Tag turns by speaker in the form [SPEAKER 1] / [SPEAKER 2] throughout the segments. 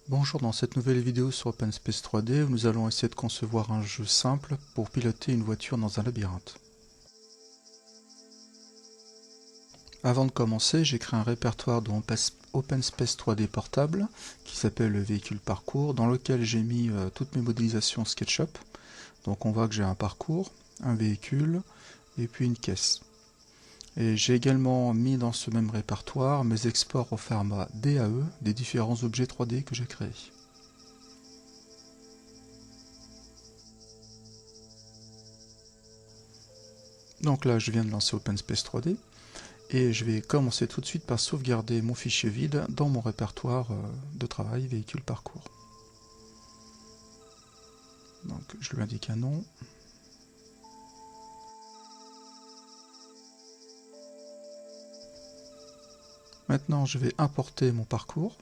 [SPEAKER 1] Bonjour, dans cette nouvelle vidéo sur OpenSpace 3D, nous allons essayer de concevoir un jeu simple pour piloter une voiture dans un labyrinthe. Avant de commencer, j'ai créé un répertoire dans OpenSpace 3D portable qui s'appelle le véhicule parcours, dans lequel j'ai mis toutes mes modélisations SketchUp. Donc on voit que j'ai un parcours, un véhicule et puis une caisse. Et j'ai également mis dans ce même répertoire mes exports au format DAE des différents objets 3D que j'ai créés. Donc là, je viens de lancer OpenSpace 3D et je vais commencer tout de suite par sauvegarder mon fichier vide dans mon répertoire de travail véhicule parcours. Donc je lui indique un nom. Maintenant, je vais importer mon parcours.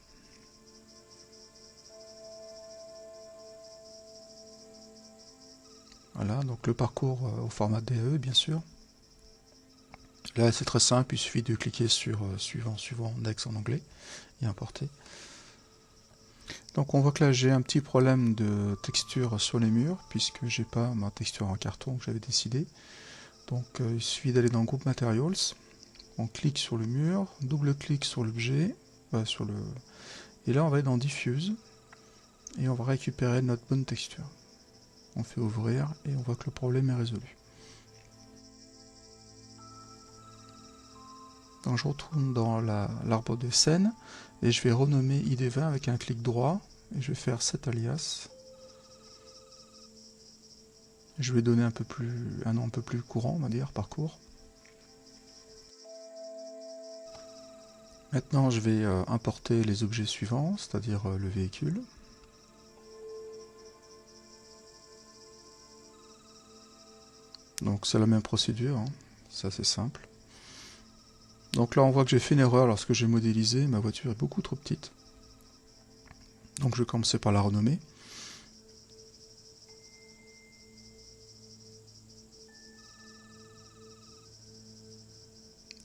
[SPEAKER 1] Voilà, donc le parcours au format DAE, bien sûr. Là, c'est très simple, il suffit de cliquer sur suivant, next en anglais, et importer. Donc on voit que là, j'ai un petit problème de texture sur les murs, puisque j'ai pas ma texture en carton que j'avais décidé. Donc il suffit d'aller dans Group Materials. On clique sur le mur, double-clic sur l'objet, et là on va aller dans Diffuse, et on va récupérer notre bonne texture. On fait ouvrir, et on voit que le problème est résolu. Donc je retourne dans l'arbre de scène, et je vais renommer ID20 avec un clic droit, et je vais faire set alias. Je vais donner un nom un peu plus courant, on va dire, parcours. Maintenant, je vais importer les objets suivants, c'est-à-dire le véhicule. Donc c'est la même procédure, hein. C'est assez simple. Donc là, on voit que j'ai fait une erreur lorsque j'ai modélisé, ma voiture est beaucoup trop petite. Donc je vais commencer par la renommer.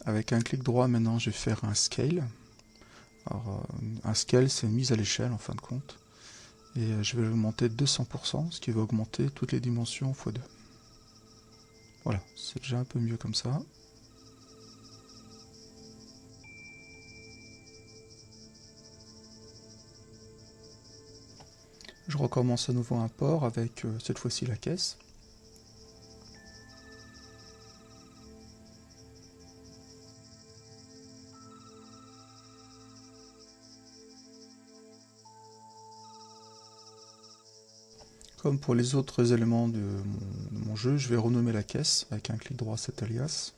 [SPEAKER 1] Avec un clic droit, maintenant, je vais faire un scale. Alors, un scale, c'est une mise à l'échelle, en fin de compte. Et je vais l'augmenter de 200%, ce qui va augmenter toutes les dimensions x2. Voilà, c'est déjà un peu mieux comme ça. Je recommence à nouveau un port avec cette fois-ci la caisse. Comme pour les autres éléments de mon jeu, je vais renommer la caisse avec un clic droit set alias.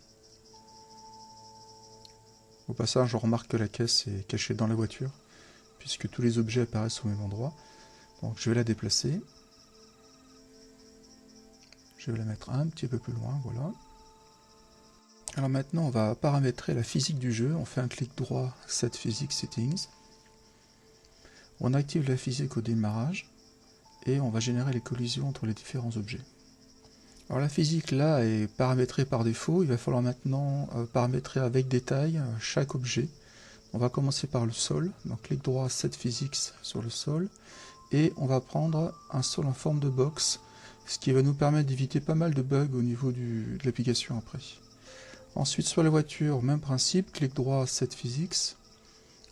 [SPEAKER 1] Au passage, on remarque que la caisse est cachée dans la voiture, puisque tous les objets apparaissent au même endroit. Donc je vais la déplacer. Je vais la mettre un petit peu plus loin, voilà. Alors maintenant, on va paramétrer la physique du jeu. On fait un clic droit, Set Physics Settings. On active la physique au démarrage et on va générer les collisions entre les différents objets. Alors la physique là est paramétrée par défaut. Il va falloir maintenant paramétrer avec détail chaque objet. On va commencer par le sol. Donc clic droit, Set Physics sur le sol. Et on va prendre un sol en forme de box, ce qui va nous permettre d'éviter pas mal de bugs au niveau de l'application après. Ensuite, sur la voiture, même principe, clic droit, Set Physics.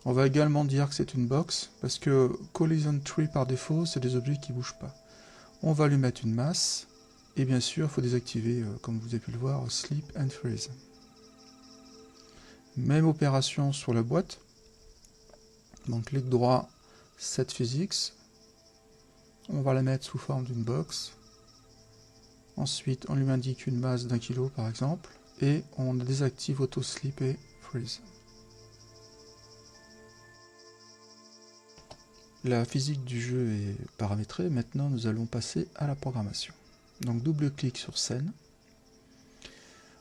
[SPEAKER 1] On va également dire que c'est une box, parce que Collision Tree par défaut, c'est des objets qui ne bougent pas. On va lui mettre une masse, et bien sûr, il faut désactiver, comme vous avez pu le voir, Sleep and Freeze. Même opération sur la boîte. Donc clic droit, Set Physics. On va la mettre sous forme d'une box. Ensuite, on lui indique une masse d'1 kg par exemple, et on désactive Auto Sleep et Freeze. La physique du jeu est paramétrée, maintenant nous allons passer à la programmation. Donc double-clic sur scène.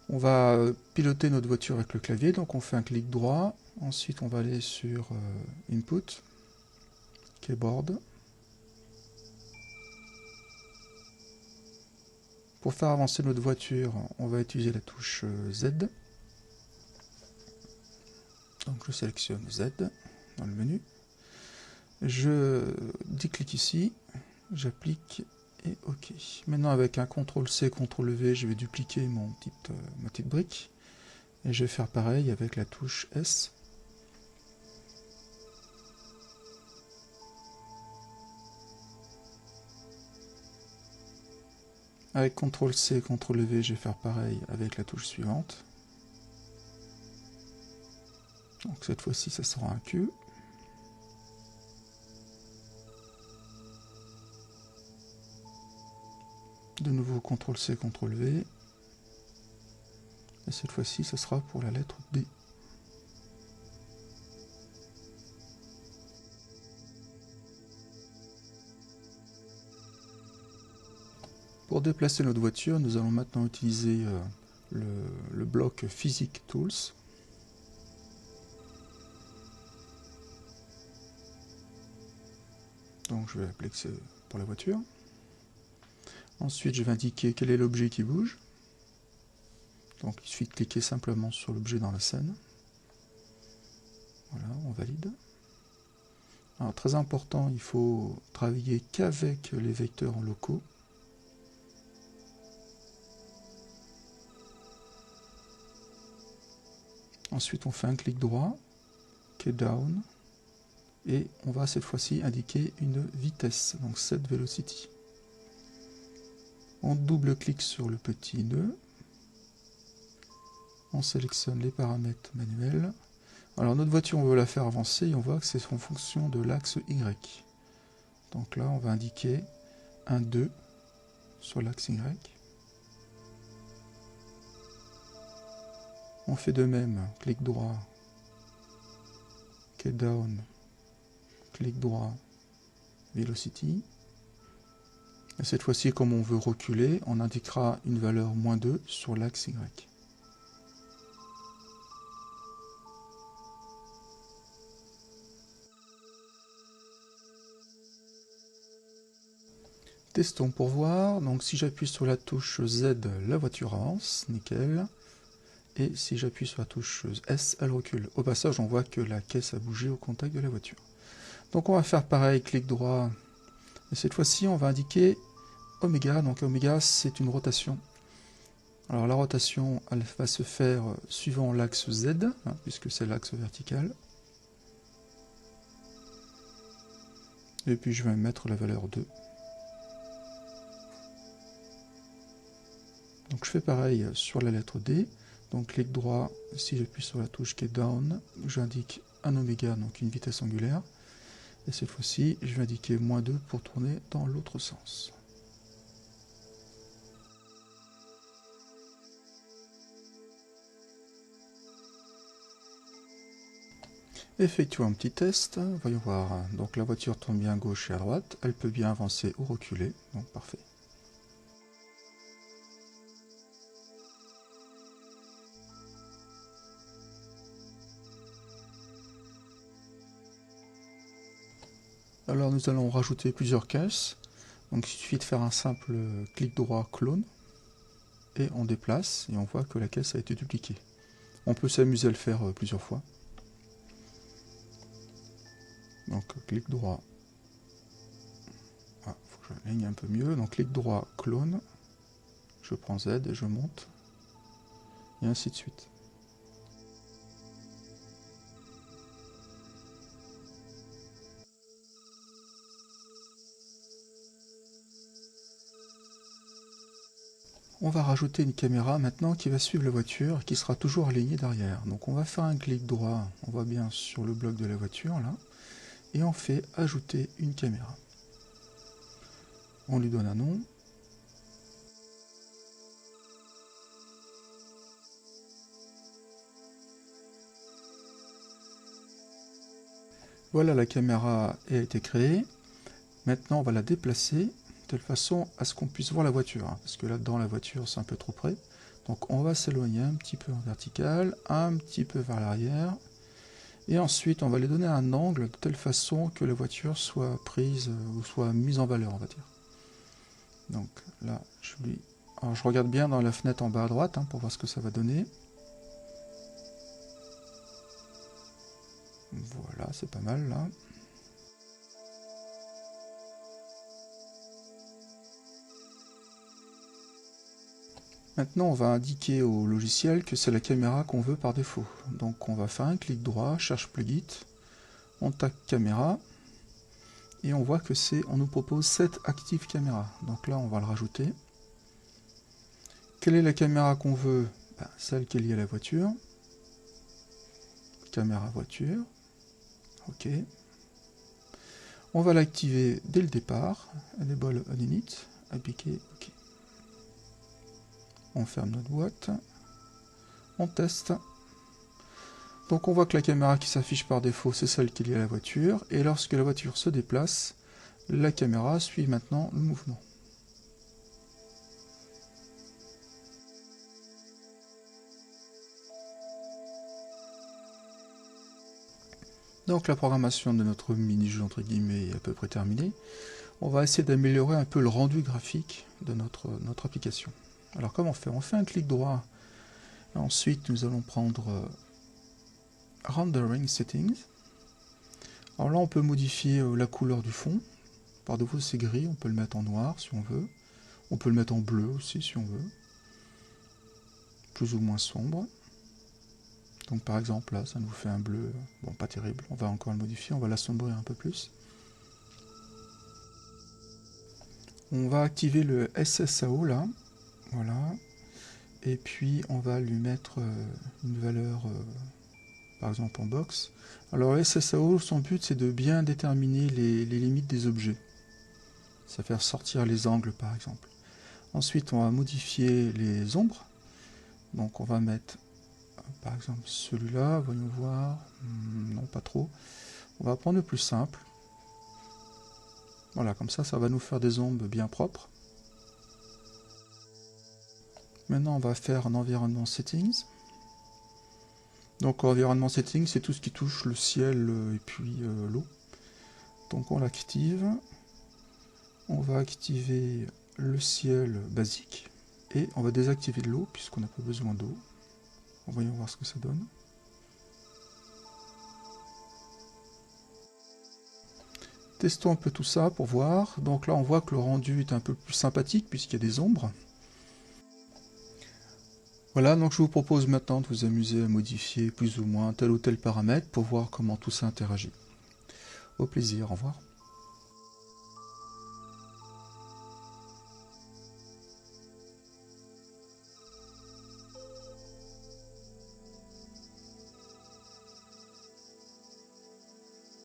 [SPEAKER 1] On va piloter notre voiture avec le clavier, donc on fait un clic droit, ensuite on va aller sur Input, Keyboard. Pour faire avancer notre voiture, on va utiliser la touche Z. Donc je sélectionne Z dans le menu. Je déclique ici, j'applique et OK. Maintenant avec un CTRL-C, CTRL-V, je vais dupliquer ma petite brique. Et je vais faire pareil avec la touche S. Avec CTRL-C, CTRL-V, je vais faire pareil avec la touche suivante. Donc cette fois-ci, ça sera un Q. De nouveau CTRL-C, CTRL-V. Et cette fois-ci, ce sera pour la lettre D. Pour déplacer notre voiture, nous allons maintenant utiliser le bloc Physics Tools. Donc je vais appeler que c'est pour la voiture. Ensuite, je vais indiquer quel est l'objet qui bouge. Donc il suffit de cliquer simplement sur l'objet dans la scène. Voilà, on valide. Alors très important, il faut travailler qu'avec les vecteurs locaux. Ensuite, on fait un clic droit, key down, et on va cette fois-ci indiquer une vitesse, donc set velocity. On double-clique sur le petit nœud. On sélectionne les paramètres manuels. Alors notre voiture, on veut la faire avancer et on voit que c'est en fonction de l'axe Y. Donc là, on va indiquer un 2 sur l'axe Y. On fait de même, clic droit, key down, clic droit, velocity. Et cette fois-ci, comme on veut reculer, on indiquera une valeur -2 sur l'axe Y. Testons pour voir. Donc si j'appuie sur la touche Z, la voiture avance, nickel. Et si j'appuie sur la touche S, elle recule. Au passage, on voit que la caisse a bougé au contact de la voiture. Donc on va faire pareil, clic droit. Et cette fois-ci, on va indiquer oméga. Donc oméga, c'est une rotation. Alors la rotation, elle va se faire suivant l'axe Z, hein, puisque c'est l'axe vertical. Et puis je vais mettre la valeur 2. Donc je fais pareil sur la lettre D. Donc clic droit, si j'appuie sur la touche key down, j'indique un oméga, donc une vitesse angulaire. Et cette fois-ci, je vais indiquer -2 pour tourner dans l'autre sens. Effectuons un petit test, voyons voir. Donc la voiture tourne bien à gauche et à droite, elle peut bien avancer ou reculer, donc parfait. Alors nous allons rajouter plusieurs caisses. Donc il suffit de faire un simple clic droit clone et on déplace et on voit que la caisse a été dupliquée. On peut s'amuser à le faire plusieurs fois. Donc clic droit. Ah, faut que j'aligne un peu mieux. Donc clic droit clone. Je prends Z et je monte. Et ainsi de suite. On va rajouter une caméra maintenant qui va suivre la voiture et qui sera toujours alignée derrière. Donc on va faire un clic droit, on voit bien sur le bloc de la voiture là, et on fait ajouter une caméra. On lui donne un nom. Voilà, la caméra a été créée. Maintenant on va la déplacer de telle façon à ce qu'on puisse voir la voiture, hein, parce que là dans la voiture c'est un peu trop près. Donc on va s'éloigner un petit peu en vertical, un petit peu vers l'arrière, et ensuite on va lui donner un angle de telle façon que la voiture soit prise ou soit mise en valeur, on va dire. Donc là alors je regarde bien dans la fenêtre en bas à droite hein, pour voir ce que ça va donner. Voilà, c'est pas mal là. Maintenant, on va indiquer au logiciel que c'est la caméra qu'on veut par défaut. Donc on va faire un clic droit, cherche plugin, on tape caméra, et on voit que on nous propose cette active caméra. Donc là, on va le rajouter. Quelle est la caméra qu'on veut? Celle qui est liée à la voiture. Caméra voiture. OK. On va l'activer dès le départ. Enable on init. Appliquer. OK. On ferme notre boîte. On teste. Donc on voit que la caméra qui s'affiche par défaut, c'est celle qui est liée à la voiture. Et lorsque la voiture se déplace, la caméra suit maintenant le mouvement. Donc la programmation de notre mini-jeu entre guillemets est à peu près terminée. On va essayer d'améliorer un peu le rendu graphique de notre application. Alors comment on fait? On fait un clic droit. Ensuite nous allons prendre Rendering Settings. Alors là on peut modifier la couleur du fond. Par défaut c'est gris, on peut le mettre en noir si on veut. On peut le mettre en bleu aussi si on veut. Plus ou moins sombre. Donc par exemple là ça nous fait un bleu, bon pas terrible, on va encore le modifier, on va l'assombrir un peu plus. On va activer le SSAO là, voilà, et puis on va lui mettre une valeur par exemple en box. Alors le SSAO, son but c'est de bien déterminer les limites des objets, ça fait sortir les angles par exemple. Ensuite on va modifier les ombres, donc on va mettre par exemple celui-là, voyons voir, non pas trop, on va prendre le plus simple, voilà, comme ça va nous faire des ombres bien propres. Maintenant on va faire un environnement settings, donc environnement settings c'est tout ce qui touche le ciel et puis l'eau, donc on l'active, on va activer le ciel basique, et on va désactiver l'eau puisqu'on n'a pas besoin d'eau. Voyons voir ce que ça donne. Testons un peu tout ça pour voir. Donc là on voit que le rendu est un peu plus sympathique puisqu'il y a des ombres. Voilà, donc je vous propose maintenant de vous amuser à modifier plus ou moins tel ou tel paramètre pour voir comment tout ça interagit. Au plaisir, au revoir.